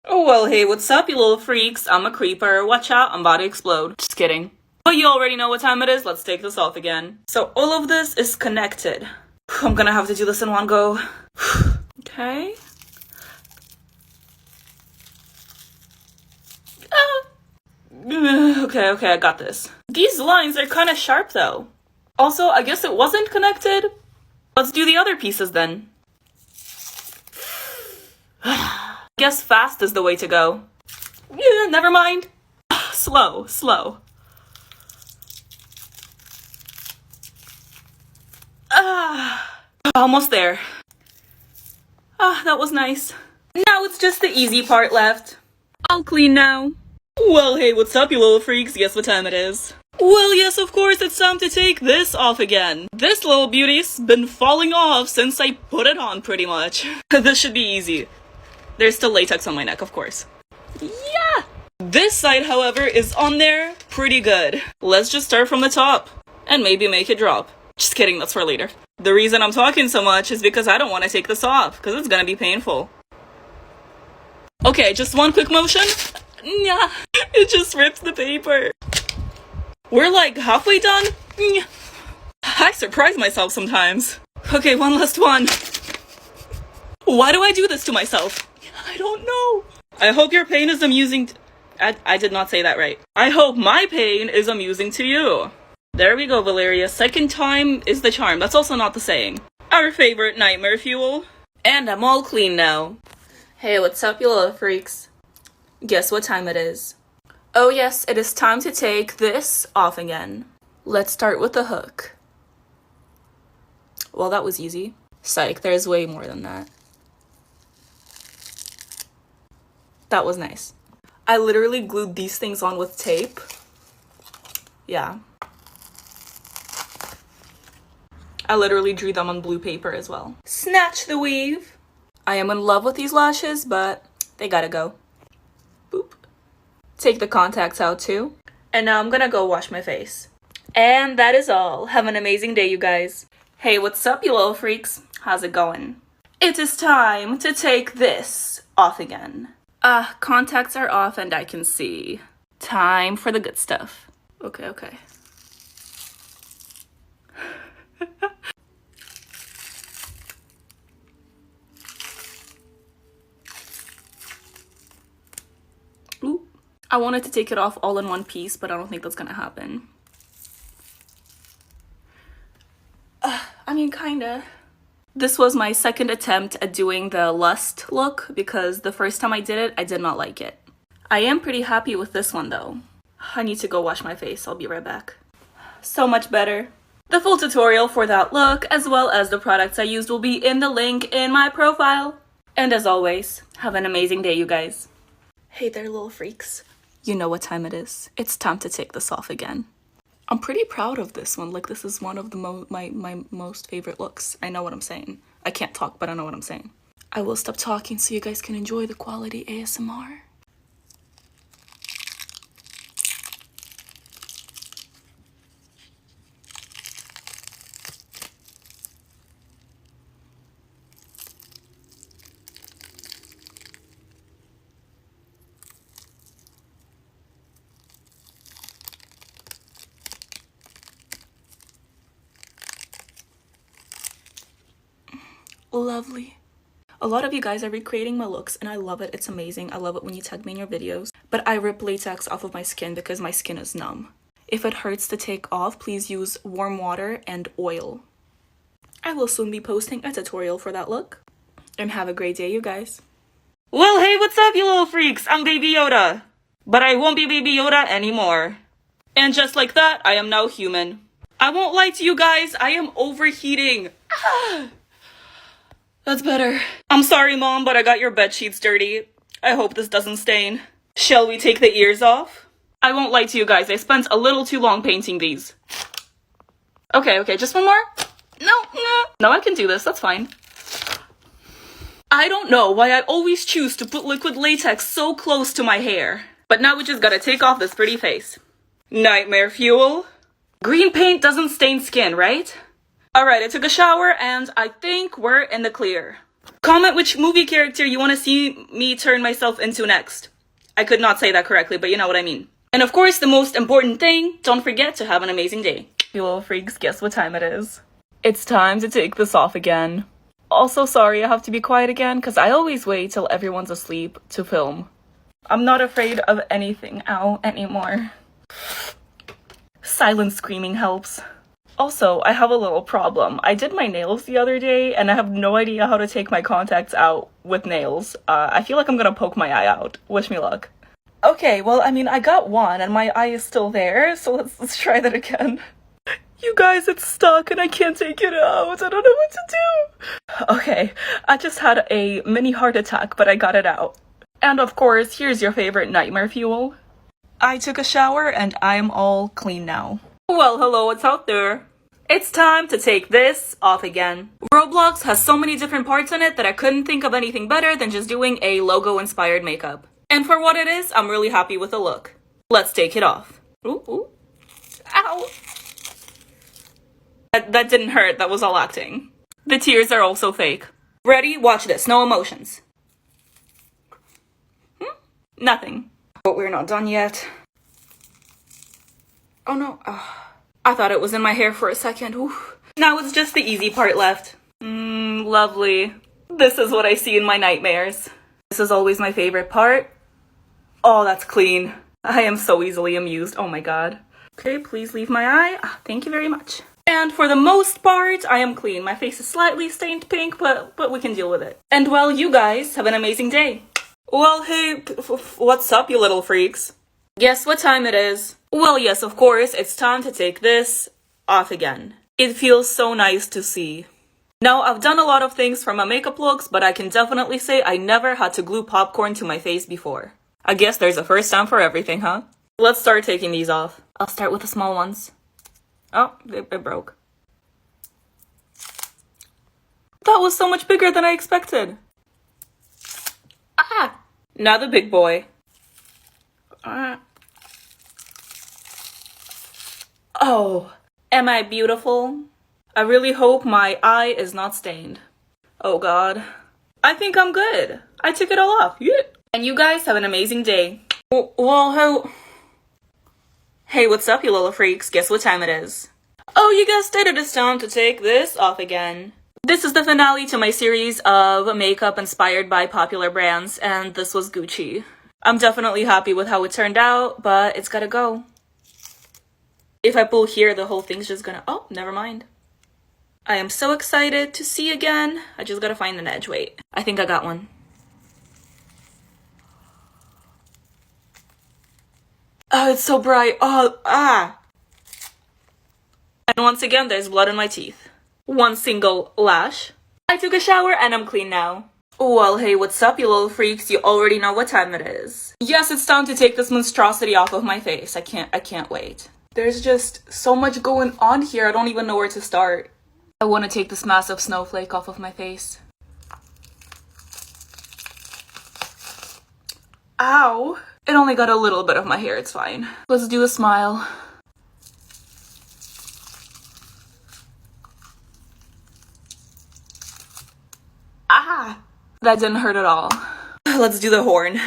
Oh, well, hey, what's up, you little freaks? I'm a creeper. Watch out, I'm about to explode. Just kidding. But you already know what time it is. Let's take this off again. So all of this is connected. I'm gonna have to do this in one go. Okay. Okay, I got this. These lines are kind of sharp, though. Also, I guess it wasn't connected. Let's do the other pieces then. Guess fast is the way to go. Yeah, never mind. Slow. Almost there. That was nice. Now it's just the easy part left. I'll clean now. Well, hey, what's up, you little freaks? Guess what time it is? Well, yes, of course, it's time to take this off again. This little beauty's been falling off since I put it on, pretty much. This should be easy. There's still latex on my neck, of course. Yeah! This side, however, is on there pretty good. Let's just start from the top and maybe make it drop. Just kidding, that's for later. The reason I'm talking so much is because I don't want to take this off, because it's gonna be painful. Okay, just one quick motion. Yeah, it just rips the paper. We're like halfway done. I surprise myself sometimes. Okay, one last one. Why do I do this to myself? I don't know. I hope your pain is amusing. I did not say that right. I hope my pain is amusing to you. There we go, Valeria. Second time is the charm. That's also not the saying. Our favorite nightmare fuel. And I'm all clean now. Hey, what's up, you little freaks? Guess what time it is? Oh yes, it is time to take this off again. Let's start with the hook. Well, that was easy. Psych, there's way more than that. That was nice. I literally glued these things on with tape. Yeah. I literally drew them on blue paper as well. Snatch the weave. I am in love with these lashes, but they gotta go. Boop. Take the contacts out too. And now I'm gonna go wash my face. And that is all. Have an amazing day, you guys. Hey, what's up, you little freaks? How's it going? It is time to take this off again. Contacts are off and I can see. Time for the good stuff. Okay. Ooh. I wanted to take it off all in one piece, but I don't think that's gonna happen. I mean, kinda. This was my second attempt at doing the lust look because the first time I did it, I did not like it. I am pretty happy with this one though. I need to go wash my face. I'll be right back. So much better. The full tutorial for that look, as well as the products I used, will be in the link in my profile. And as always, have an amazing day, you guys. Hey there, little freaks. You know what time it is. It's time to take this off again. I'm pretty proud of this one. Like, this is one of the my most favorite looks. I know what I'm saying. I can't talk, but I know what I'm saying. I will stop talking so you guys can enjoy the quality ASMR. Lovely. A lot of you guys are recreating my looks and I love it. It's amazing. I love it when you tag me in your videos. But I rip latex off of my skin because my skin is numb. If it hurts to take off, please use warm water and oil. I will soon be posting a tutorial for that look. And have a great day, you guys. Well, hey, what's up, you little freaks? I'm Baby Yoda. But I won't be Baby Yoda anymore. And just like that, I am now human. I won't lie to you guys, I am overheating. That's better. I'm sorry, Mom, but I got your bed sheets dirty. I hope this doesn't stain. Shall we take the ears off? I won't lie to you guys, I spent a little too long painting these. Okay, just one more? No, I can do this, that's fine. I don't know why I always choose to put liquid latex so close to my hair. But now we just gotta take off this pretty face. Nightmare fuel. Green paint doesn't stain skin, right? Alright, I took a shower and I think we're in the clear. Comment which movie character you want to see me turn myself into next. I could not say that correctly, but you know what I mean. And of course, the most important thing, don't forget to have an amazing day. You little freaks, guess what time it is? It's time to take this off again. Also, sorry I have to be quiet again, because I always wait till everyone's asleep to film. I'm not afraid of anything, anymore. Silent screaming helps. Also, I have a little problem. I did my nails the other day, and I have no idea how to take my contacts out with nails. I feel like I'm gonna poke my eye out. Wish me luck. Okay, well, I mean, I got one, and my eye is still there, so let's try that again. You guys, it's stuck, and I can't take it out. I don't know what to do. Okay, I just had a mini heart attack, but I got it out. And of course, here's your favorite nightmare fuel. I took a shower, and I'm all clean now. Well, hello, what's out there? It's time to take this off again. Roblox has so many different parts in it that I couldn't think of anything better than just doing a logo-inspired makeup. And for what it is, I'm really happy with the look. Let's take it off. Ooh, ooh. Ow! That didn't hurt, that was all acting. The tears are also fake. Ready? Watch this, no emotions. Nothing. But we're not done yet. Oh no. I thought it was in my hair for a second. Oof. Now it's just the easy part left. Lovely. This is what I see in my nightmares. This is always my favorite part. Oh, that's clean. I am so easily amused. Oh my god. Okay, please leave my eye. Thank you very much. And for the most part, I am clean. My face is slightly stained pink, but we can deal with it. And well, you guys have an amazing day. Well, hey, what's up, you little freaks? Guess what time it is? Well, yes, of course, it's time to take this off again. It feels so nice to see. Now, I've done a lot of things for my makeup looks, but I can definitely say I never had to glue popcorn to my face before. I guess there's a first time for everything, huh? Let's start taking these off. I'll start with the small ones. Oh, it broke. That was so much bigger than I expected. Now the big boy. Oh, am I beautiful? I really hope my eye is not stained. Oh god. I think I'm good. I took it all off. Yeah. And you guys have an amazing day. Well, hey, what's up, you little freaks? Guess what time it is? Oh, you guessed it, it is time to take this off again. This is the finale to my series of makeup inspired by popular brands, and this was Gucci. I'm definitely happy with how it turned out, but it's gotta go. If I pull here, the whole thing's just gonna... Oh, never mind. I am so excited to see again. I just gotta find an edge. Wait, I think I got one. Oh, it's so bright. Oh, And once again, there's blood in my teeth. One single lash. I took a shower and I'm clean now. Well, hey, what's up, you little freaks? You already know what time it is. Yes, it's time to take this monstrosity off of my face. I can't wait. There's just so much going on here, I don't even know where to start. I want to take this massive snowflake off of my face. Ow! It only got a little bit of my hair, it's fine. Let's do a smile. That didn't hurt at all. Let's do the horn.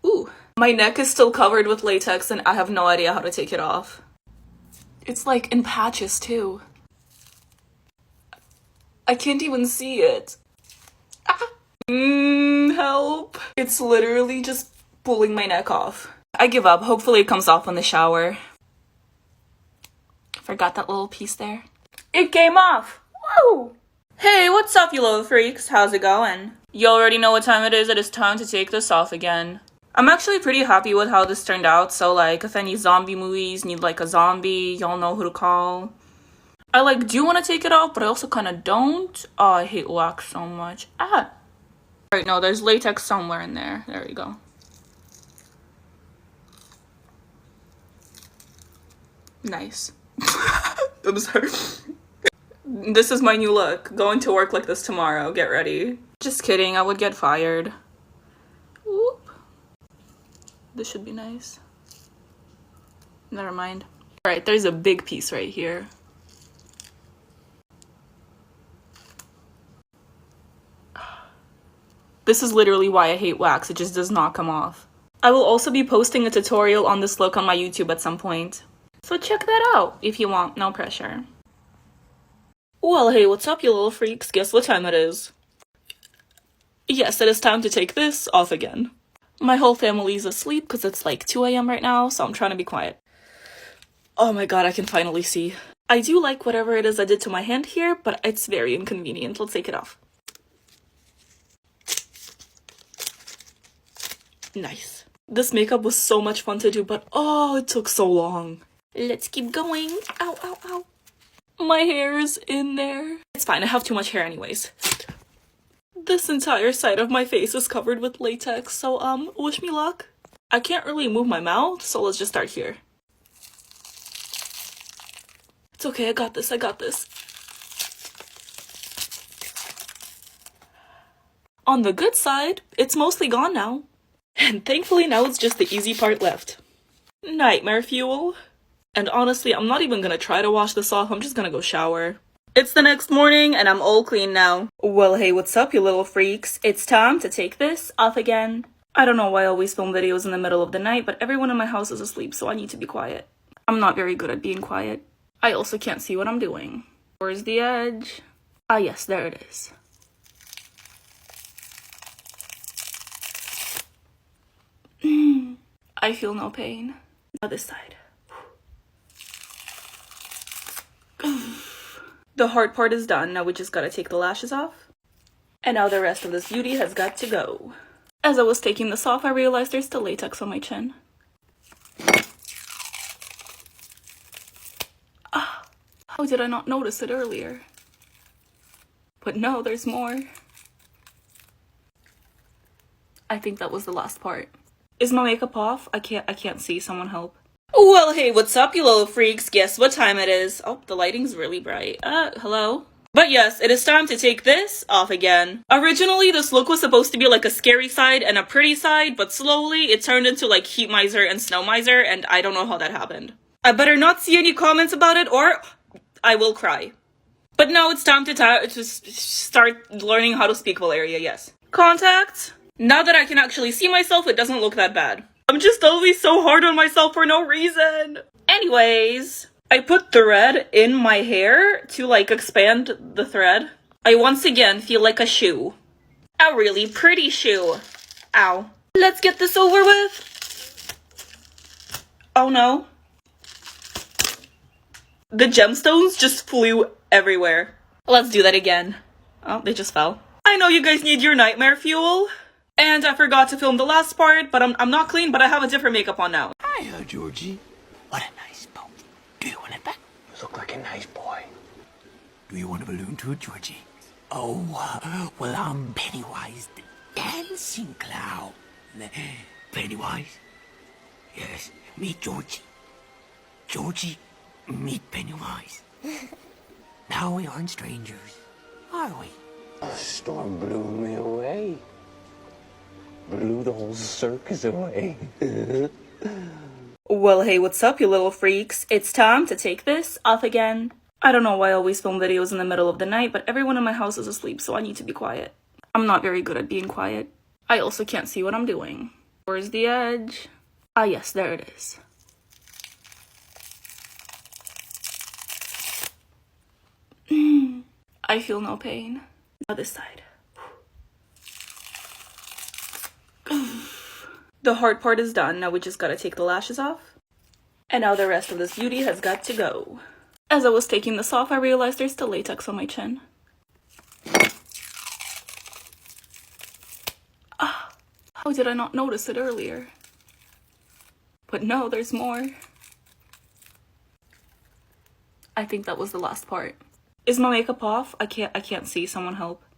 Ooh. My neck is still covered with latex and I have no idea how to take it off. It's like in patches too. I can't even see it. Help. It's literally just pulling my neck off. I give up. Hopefully it comes off in the shower. Forgot that little piece there. It came off. Woo! Hey, what's up, you little freaks? How's it going? You already know what time it is. It is time to take this off again. I'm actually pretty happy with how this turned out. So, like, if any zombie movies need, like, a zombie, y'all know who to call. I, like, do want to take it off, but I also kind of don't. Oh, I hate wax so much. Right, no, there's latex somewhere in there. There we go. Nice. I'm sorry. This is my new look. Going to work like this tomorrow. Get ready. Just kidding. I would get fired. Whoop. This should be nice. Never mind. Alright, there's a big piece right here. This is literally why I hate wax, it just does not come off. I will also be posting a tutorial on this look on my YouTube at some point. So check that out if you want, no pressure. Well, hey, what's up, you little freaks? Guess what time it is? Yes, it is time to take this off again. My whole family's asleep because it's like 2 a.m. right now, so I'm trying to be quiet. Oh my god, I can finally see. I do like whatever it is I did to my hand here, but it's very inconvenient. Let's take it off. Nice. This makeup was so much fun to do, but oh, it took so long. Let's keep going. Ow, ow, ow. My hair's in there. It's fine, I have too much hair anyways. This entire side of my face is covered with latex, so wish me luck. I can't really move my mouth, so let's just start here. It's okay, I got this, I got this. On the good side, it's mostly gone now. And thankfully now it's just the easy part left. Nightmare fuel. And honestly, I'm not even gonna try to wash this off, I'm just gonna go shower. It's the next morning and I'm all clean now. Well, hey, what's up, you little freaks? It's time to take this off again. I don't know why I always film videos in the middle of the night, but everyone in my house is asleep, so I need to be quiet. I'm not very good at being quiet. I also can't see what I'm doing. Where's the edge? Ah, yes, there it is. I feel no pain. Now this side. The hard part is done, now we just gotta take the lashes off. And now the rest of this beauty has got to go. As I was taking this off, I realized there's still latex on my chin. Ah, how did I not notice it earlier? But no, there's more. I think that was the last part. Is my makeup off? I can't see, someone help. Well, hey, what's up, you little freaks? Guess what time it is? Oh, the lighting's really bright. Hello? But yes, it is time to take this off again. Originally, this look was supposed to be like a scary side and a pretty side, but slowly it turned into like heat miser and snow miser, and I don't know how that happened. I better not see any comments about it or I will cry. But now it's time to start learning how to speak Valeria, yes. Contacts? Now that I can actually see myself, it doesn't look that bad. I'm just always so hard on myself for no reason. Anyways, I put thread in my hair to like expand the thread. I once again feel like a shoe. A really pretty shoe. Ow. Let's get this over with. Oh no. The gemstones just flew everywhere. Let's do that again. Oh, they just fell. I know you guys need your nightmare fuel. And I forgot to film the last part, but I'm not clean, but I have a different makeup on now. Hiya, Georgie. What a nice boat. Do you want it back? You look like a nice boy. Do you want a balloon too, Georgie? Oh, well, I'm Pennywise, the dancing clown. Pennywise? Yes, meet Georgie. Georgie, meet Pennywise. Now we aren't strangers, are we? A storm blew me away. Blew the whole circus away. Well, hey, what's up, you little freaks? It's time to take this off again. I don't know why I always film videos in the middle of the night, but everyone in my house is asleep, so I need to be quiet. I'm not very good at being quiet. I also can't see what I'm doing. Where's the edge? Ah, yes, there it is. I feel no pain. Now this side. The hard part is done, now we just gotta take the lashes off. And now the rest of this beauty has got to go. As I was taking this off, I realized there's still latex on my chin. Ah, how did I not notice it earlier? But no, there's more. I think that was the last part. Is my makeup off? I can't see, someone help.